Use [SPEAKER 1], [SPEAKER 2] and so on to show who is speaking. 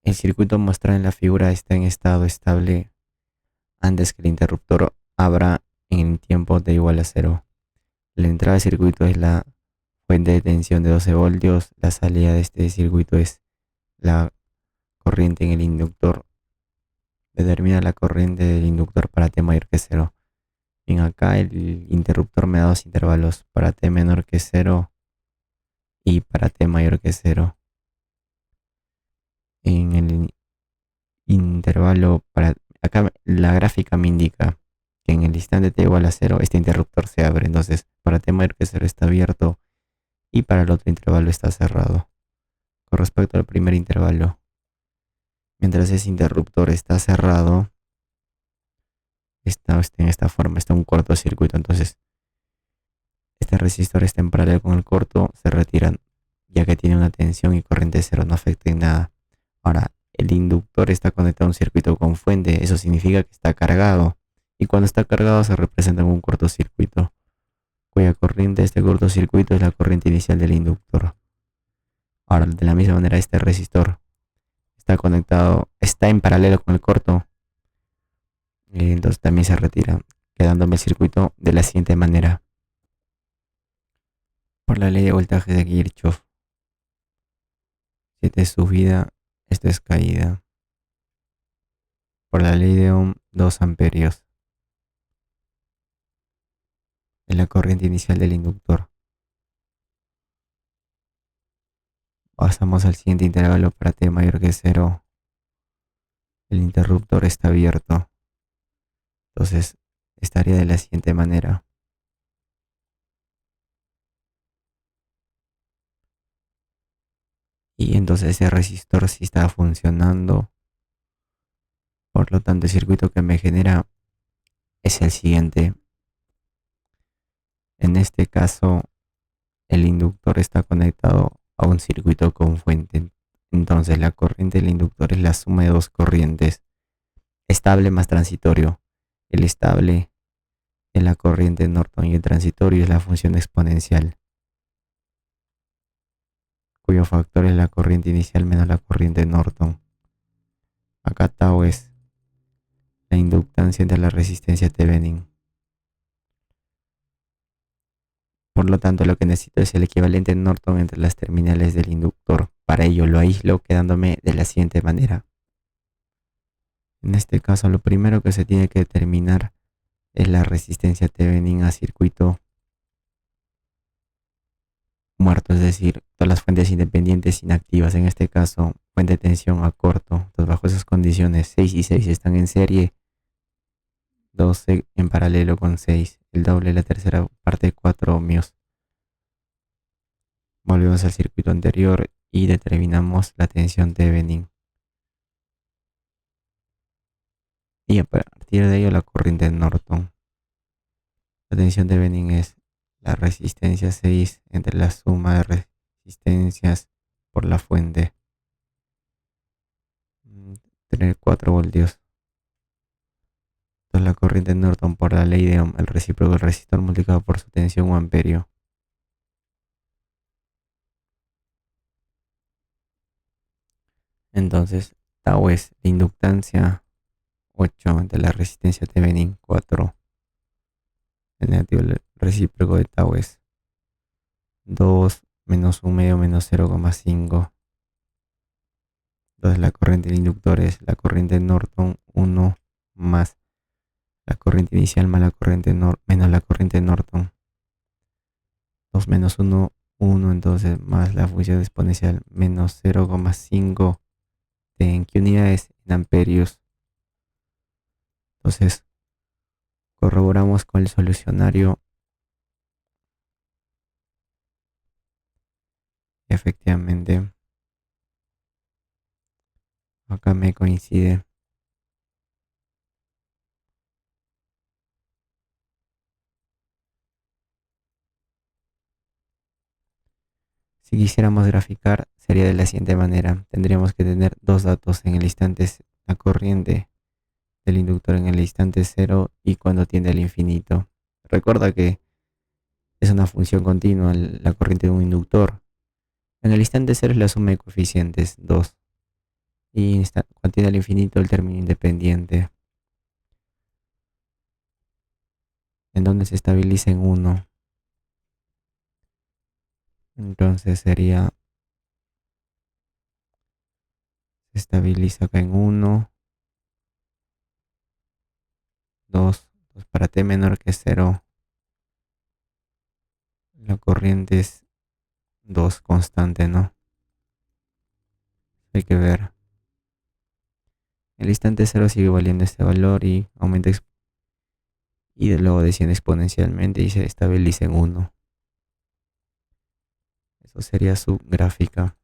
[SPEAKER 1] El circuito mostrado en la figura está en estado estable antes que el interruptor abra en tiempo de igual a cero. La entrada del circuito es la fuente de tensión de 12 voltios. La salida de este circuito es la corriente en el inductor. Determina la corriente del inductor para t mayor que cero. Bien, acá el interruptor me da dos intervalos, para t menor que cero y para t mayor que cero. En el intervalo para acá la gráfica me indica que en el instante t igual a cero este interruptor se abre. Entonces para t mayor que cero está abierto y para el otro intervalo está cerrado. Con respecto al primer intervalo, mientras ese interruptor está cerrado, está en esta forma, está un cortocircuito. Entonces este resistor está en paralelo con el corto, se retiran ya que tiene una tensión y corriente cero, no afecta en nada. Ahora, el inductor está conectado a un circuito con fuente, eso significa que está cargado. Y cuando está cargado se representa como un cortocircuito, cuya corriente de este cortocircuito es la corriente inicial del inductor. Ahora, de la misma manera, este resistor está conectado, está en paralelo con el corto, y entonces también se retira, quedándome el circuito de la siguiente manera. Por la ley de voltaje de Kirchhoff, si esta es subida, esta es caída. Por la ley de Ohm, 2 amperios es la corriente inicial del inductor. Pasamos al siguiente intervalo para t mayor que cero. El interruptor está abierto. Entonces estaría de la siguiente manera. Y entonces ese resistor sí está funcionando. Por lo tanto, el circuito que me genera es el siguiente. En este caso, el inductor está conectado a un circuito con fuente. Entonces la corriente del inductor es la suma de dos corrientes, estable más transitorio. El estable es la corriente Norton y el transitorio es la función exponencial, cuyo factor es la corriente inicial menos la corriente Norton. Acá tau es la inductancia entre la resistencia Thevenin. Por lo tanto, lo que necesito es el equivalente Norton entre las terminales del inductor. Para ello lo aíslo quedándome de la siguiente manera. En este caso, lo primero que se tiene que determinar es la resistencia Thevenin a circuito muerto, es decir, todas las fuentes independientes inactivas. En este caso, fuente de tensión a corto. Entonces, bajo esas condiciones, 6 y 6 están en serie, 12 en paralelo con 6, el doble de la tercera parte, 4 ohmios. Volvemos al circuito anterior y determinamos la tensión Thevenin. Y a partir de ello la corriente Norton. La tensión Thevenin es la resistencia 6 entre la suma de resistencias por la fuente. Tener 4 voltios. Entonces la corriente Norton por la ley de Ohm, el recíproco del resistor multiplicado por su tensión o amperio. Entonces tau es la inductancia 8 entre la resistencia Thevenin 4. El negativo del recíproco de tau es 2 menos 1 medio menos 0,5. Entonces la corriente del inductor es la corriente Norton 1 más la corriente inicial más la corriente menos la corriente Norton. 2 menos 1, 1, entonces más la función exponencial menos 0,5 en qué unidades, en amperios. Entonces corroboramos con el solucionario. Efectivamente, acá me coincide. Si quisiéramos graficar, sería de la siguiente manera. Tendríamos que tener dos datos en el instante, la corriente del inductor en el instante cero y cuando tiende al infinito. Recuerda que es una función continua la corriente de un inductor. En el instante cero es la suma de coeficientes 2 Y cuando tiene al infinito el término independiente, en donde se estabiliza en uno. Entonces sería, se estabiliza acá en uno, 2 para t menor que cero, la corriente es 2 constante, ¿no? Hay que ver. El instante cero sigue valiendo este valor y aumenta y luego desciende exponencialmente y se estabiliza en uno. Eso sería su gráfica.